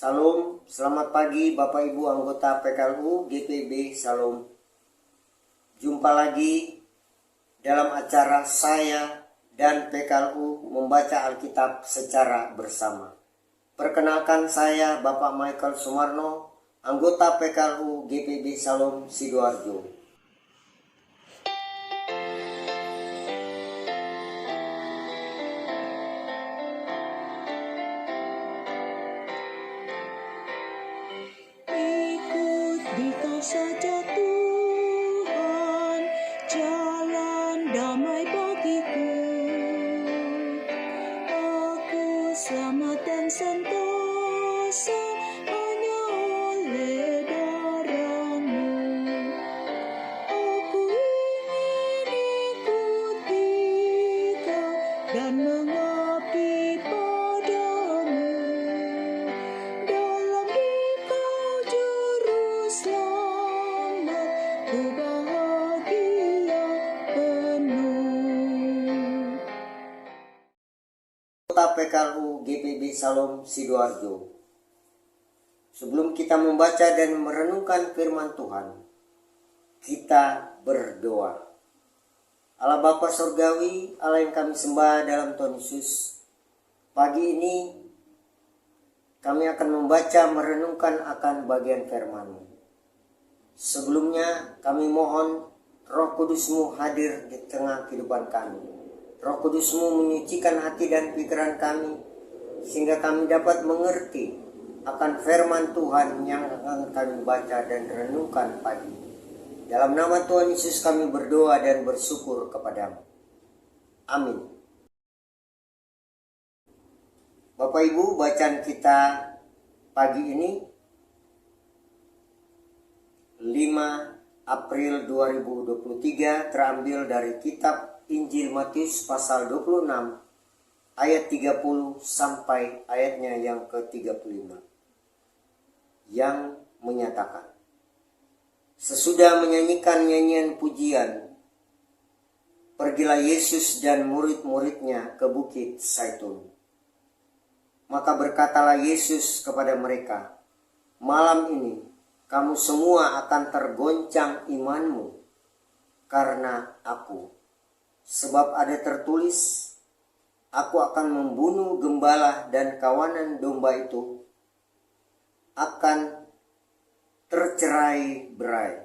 Salam, selamat pagi Bapak Ibu anggota PKLU GPB Salam. Jumpa lagi dalam acara saya dan PKLU membaca Alkitab secara bersama. Perkenalkan saya Bapak Michael Sumarno, anggota PKLU GPB Salam Sidoarjo. Saja Tuhan, jalan damai bagiku. Aku selamat dan sentosa hanya oleh darah-Mu. Aku ingin ikuti Kau dan mengabdi padamu. Dalam Dikau juru selamat, ku bahagia penuh. Kota PKLU GPB Salam Sidoarjo. Sebelum kita membaca dan merenungkan firman Tuhan, kita berdoa. Allah Bapa Surgawi, Allah yang kami sembah dalam Tuhan Yesus, pagi ini kami akan membaca merenungkan akan bagian firman-Mu. Sebelumnya kami mohon Roh Kudus-Mu hadir di tengah kehidupan kami. Roh Kudus-Mu menyucikan hati dan pikiran kami, sehingga kami dapat mengerti akan firman Tuhan yang akan kami baca dan renungkan pagi. Dalam nama Tuhan Yesus kami berdoa dan bersyukur kepadamu. Amin. Bapak Ibu, bacaan kita pagi ini 5 April 2023 terambil dari kitab Injil Matius pasal 26 ayat 30 sampai ayatnya yang ke-35 yang menyatakan, sesudah menyanyikan nyanyian pujian, pergilah Yesus dan murid-muridnya ke Bukit Zaitun. Maka berkatalah Yesus kepada mereka, malam ini kamu semua akan tergoncang imanmu karena aku. Sebab ada tertulis, aku akan membunuh gembala dan kawanan domba itu akan tercerai-berai.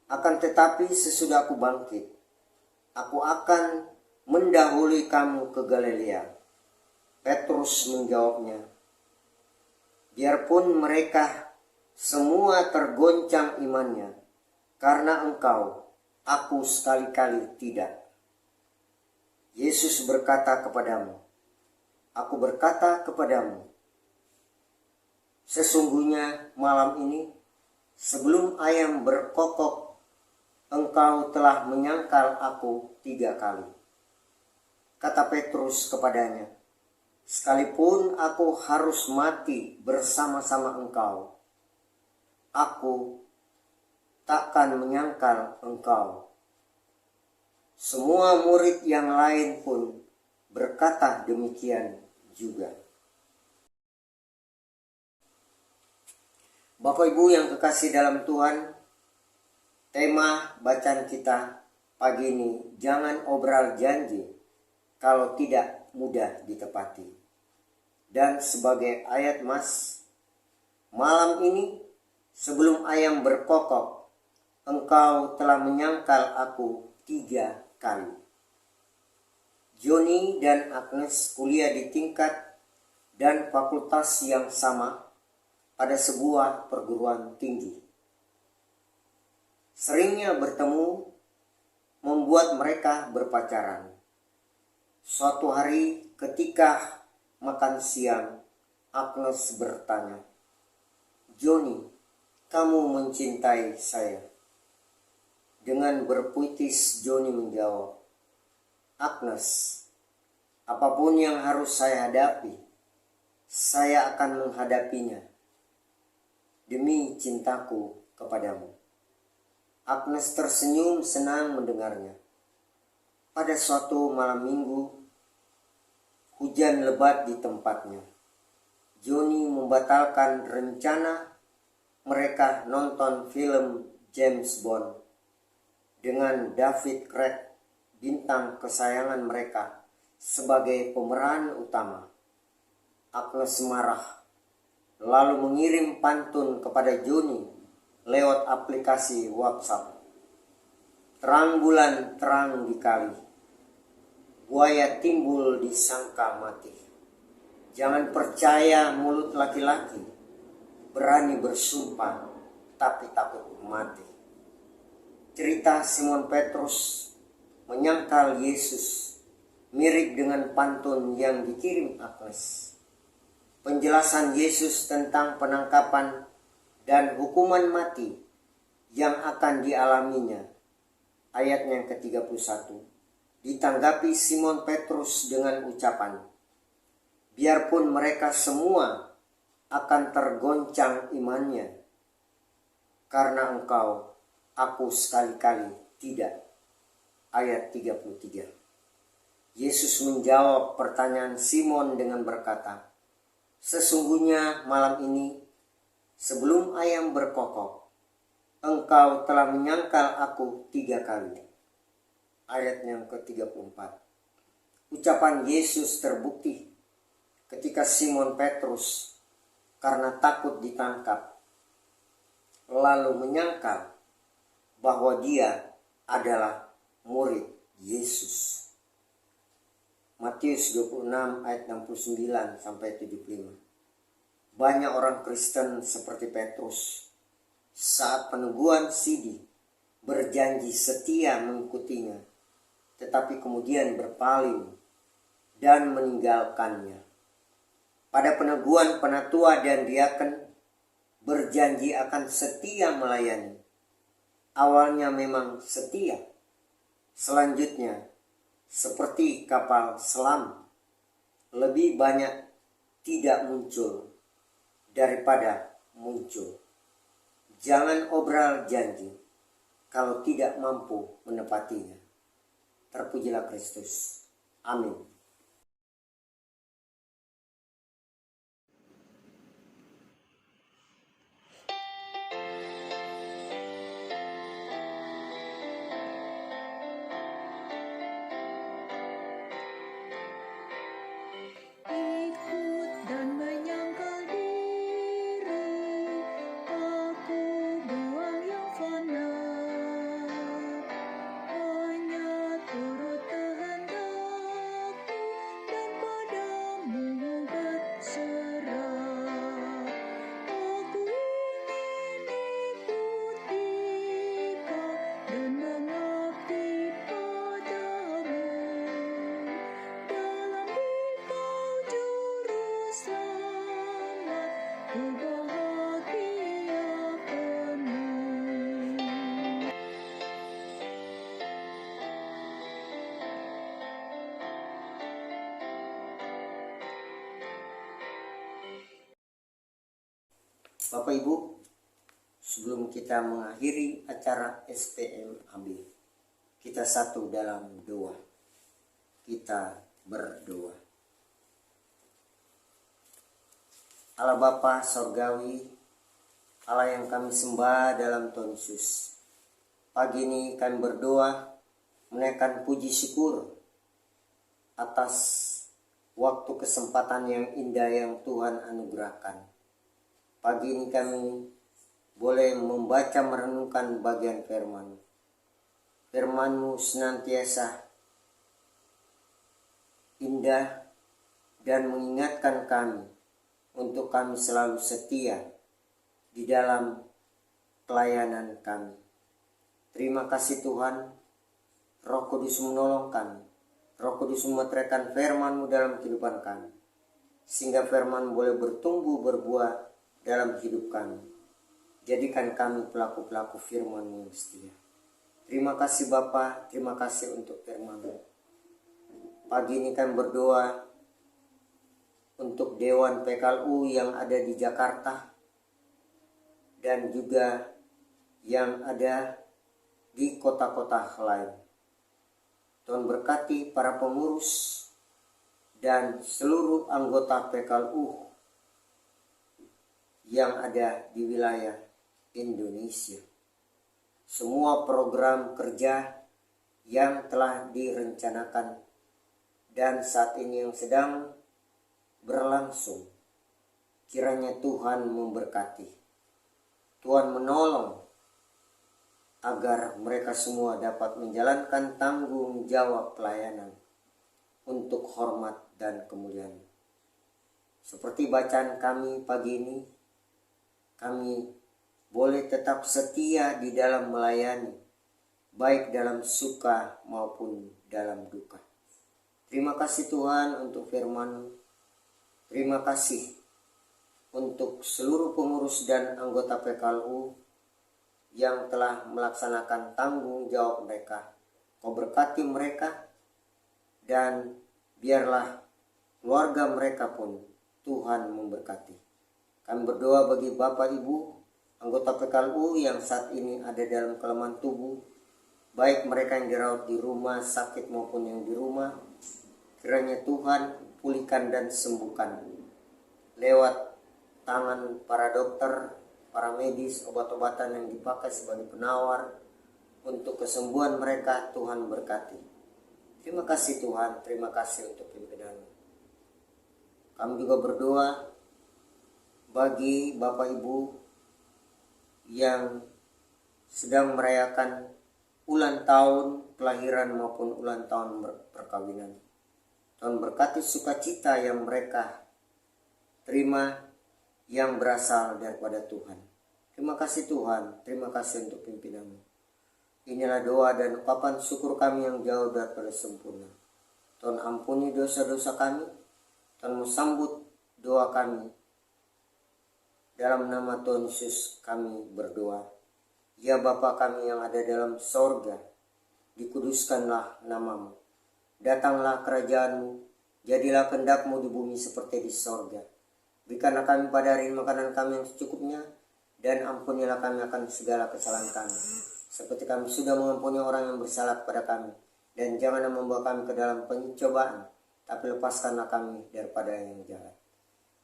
Akan tetapi sesudah aku bangkit, aku akan mendahului kamu ke Galilea. Petrus menjawabnya, biarpun mereka semua tergoncang imannya, karena engkau, aku sekali-kali tidak. Yesus berkata kepadamu, aku berkata kepadamu, sesungguhnya malam ini, sebelum ayam berkokok, engkau telah menyangkal aku 3 kali. Kata Petrus kepadanya, sekalipun aku harus mati bersama-sama engkau, aku takkan menyangkal engkau. Semua murid yang lain pun berkata demikian juga. Bapak Ibu yang kekasih dalam Tuhan, tema bacaan kita pagi ini, jangan obral janji kalau tidak mudah ditepati. Dan sebagai ayat mas, malam ini sebelum ayam berkokok, engkau telah menyangkal aku 3 kali. Joni dan Agnes kuliah di tingkat dan fakultas yang sama pada sebuah perguruan tinggi. Seringnya bertemu membuat mereka berpacaran. Suatu hari ketika makan siang, Agnes bertanya, Joni, kamu mencintai saya? Dengan berpuitis Joni menjawab, Agnes, apapun yang harus saya hadapi, saya akan menghadapinya demi cintaku kepadamu. Agnes tersenyum senang mendengarnya. Pada suatu malam minggu, hujan lebat di tempatnya. Johnny membatalkan rencana mereka nonton film James Bond dengan David Craig, bintang kesayangan mereka, sebagai pemeran utama. Agnes marah, lalu mengirim pantun kepada Johnny lewat aplikasi WhatsApp. Terang bulan terang dikali, buaya timbul disangka mati. Jangan percaya mulut laki-laki, berani bersumpah tapi takut mati. Cerita Simon Petrus menyangkal Yesus mirip dengan pantun yang dikirim Agnes. Penjelasan Yesus tentang penangkapan dan hukuman mati yang akan dialaminya, ayat yang ke-31, ditanggapi Simon Petrus dengan ucapan, biarpun mereka semua akan tergoncang imannya, karena engkau, aku sekali-kali tidak. Ayat 33. Yesus menjawab pertanyaan Simon dengan berkata, sesungguhnya malam ini, sebelum ayam berkokok, engkau telah menyangkal aku 3 kali. Ayat yang ke-34. Ucapan Yesus terbukti ketika Simon Petrus karena takut ditangkap, lalu menyangkal bahwa dia adalah murid Yesus. Matius 26 ayat 69 sampai 75. Banyak orang Kristen seperti Petrus saat peneguhan sidi berjanji setia mengikutinya, tetapi kemudian berpaling dan meninggalkannya. Pada peneguhan penatua dan diaken berjanji akan setia melayani. Awalnya memang setia. Selanjutnya, seperti kapal selam, lebih banyak tidak muncul daripada muncul. Jangan obral janji kalau tidak mampu menepatinya. Terpujilah Kristus. Amin. Ikut dan menyangkal diri, aku buang yang fana, hanya turut kehendakku dan padamu berserah. Aku ingin ikuti kau dan mengabdi padamu. Dalam Dikau juru selamat, ku bahagia penuh. Bapak Ibu, sebelum kita mengakhiri acara SPM AB, kita satu dalam doa. Kita berdoa. Allah Bapa Sorgawi, Allah yang kami sembah dalam Tuhan Yesus, pagi ini kami berdoa menaikkan puji syukur atas waktu kesempatan yang indah yang Tuhan anugerahkan. Pagi ini kami boleh membaca merenungkan bagian firman. Firman-Mu senantiasa indah dan mengingatkan kami untuk kami selalu setia di dalam pelayanan kami. Terima kasih Tuhan, Roh Kudus menolong kami. Roh Kudus memeteraikan firman-Mu dalam kehidupan kami, sehingga firman boleh bertumbuh berbuah dalam hidup kami. Jadikan kami pelaku-pelaku firman-Mu yang setia. Terima kasih Bapa, terima kasih untuk firman-Mu. Pagi ini kami berdoa untuk Dewan PKLU yang ada di Jakarta dan juga yang ada di kota-kota lain. Tuhan berkati para pengurus dan seluruh anggota PKLU yang ada di wilayah Indonesia. Semua program kerja yang telah direncanakan dan saat ini yang sedang berlangsung, kiranya Tuhan memberkati, Tuhan menolong agar mereka semua dapat menjalankan tanggung jawab pelayanan untuk hormat dan kemuliaan. Seperti bacaan kami pagi ini, kami boleh tetap setia di dalam melayani, baik dalam suka maupun dalam duka. Terima kasih Tuhan untuk firman. Terima kasih untuk seluruh pengurus dan anggota PKLU yang telah melaksanakan tanggung jawab mereka. Kau berkati mereka dan biarlah keluarga mereka pun Tuhan memberkati. Kami berdoa bagi Bapak Ibu anggota PKLU yang saat ini ada dalam kelemahan tubuh, baik mereka yang dirawat di rumah sakit maupun yang di rumah. Kiranya Tuhan pulihkan dan sembuhkan lewat tangan para dokter, para medis, obat-obatan yang dipakai sebagai penawar untuk kesembuhan mereka. Tuhan berkati. Terima kasih Tuhan, terima kasih untuk pimpinan. Kami juga berdoa bagi Bapak Ibu yang sedang merayakan ulang tahun kelahiran maupun ulang tahun perkawinan. Tuhan berkati sukacita yang mereka terima yang berasal daripada Tuhan. Terima kasih Tuhan, terima kasih untuk pimpinan-Mu. Inilah doa dan ucapan syukur kami yang jauh daripada sempurna. Tuhan ampuni dosa-dosa kami, Tuhan sambut doa kami. Dalam nama Tuhan Yesus kami berdoa. Ya Bapa kami yang ada dalam sorga, dikuduskanlah nama-Mu. Datanglah kerajaan-Mu, jadilah kehendak-Mu di bumi seperti di sorga. Berikanlah kami pada hari ini makanan kami yang secukupnya, dan ampunilah kami akan segala kesalahan kami, seperti kami sudah mengampuni orang yang bersalah kepada kami. Dan janganlah membawa kami ke dalam pencobaan, tapi lepaskanlah kami daripada yang jahat.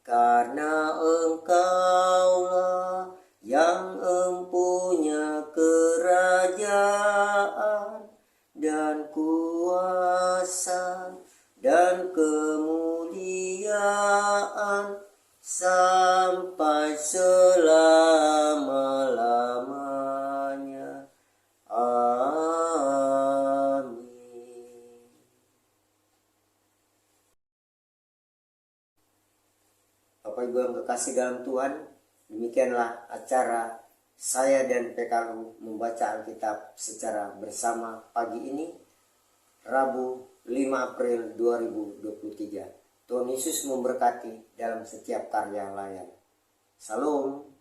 Karena Engkaulah yang empunya kerajaan dan kuasa dan kemuliaan sampai selama-lamanya. Amin. Bapak Ibu yang kekasih dalam Tuhan, demikianlah acara saya dan PKLU membaca Alkitab secara bersama pagi ini, Rabu 5 April 2023. Tuhan Yesus memberkati dalam setiap karya layan. Salam.